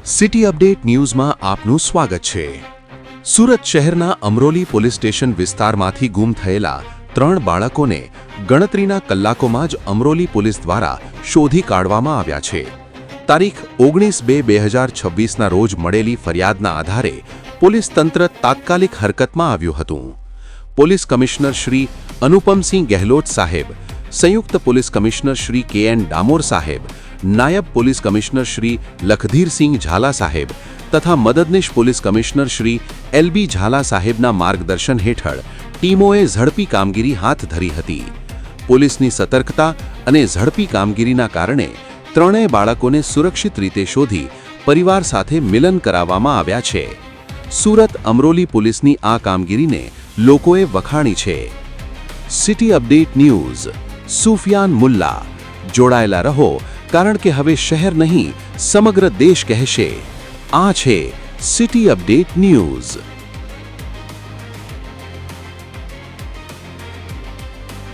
City update ન્યૂઝમાં આપનું સ્વાગત છે। સુરત શહેરના અમરોલી પોલીસ સ્ટેશન વિસ્તારમાંથી ગુમ થયેલા 3 બાળકોને ગણતરીના કલાકોમાં જ અમરોલી પોલીસ દ્વારા શોધી કાઢવામાં આવ્યા છે। તારીખ 19/2/2026ના રોજ મળેલી ફરિયાદના આધારે પોલીસ તંત્ર તાત્કાલિક હરકતમાં આવ્યું હતું। પોલીસ કમિશનર શ્રી અનુપમસિંહ ગેહલોત સાહેબ, સંયુક્ત પોલીસ કમિશનર શ્રી કે.એન. ડામોર સાહેબ, નાયબ પોલીસ કમિશનર શ્રી લખધીરસિંહ ઝાલા સાહેબ તથા મદદનીશ પોલીસ કમિશનર શ્રી એલ.બી. ઝાલા સાહેબના માર્ગદર્શન હેઠળ ટીમોએ ઝડપી કામગીરી હાથ ધરી હતી। પોલીસની સતર્કતા અને ઝડપી કામગીરીના કારણે ત્રણેય બાળકોને સુરક્ષિત રીતે શોધી પરિવાર સાથે મિલન કરાવવામાં આવ્યા છે। સુરત અમરોલી પોલીસની આ કામગીરીને લોકોએ વખાણી છે। City update news, Sufiyan Mulla. જોડાયેલા રહો, કારણ કે હવે શહેર નહીં સમગ્ર દેશ કહેશે, આ છે સિટી અપડેટ ન્યૂઝ।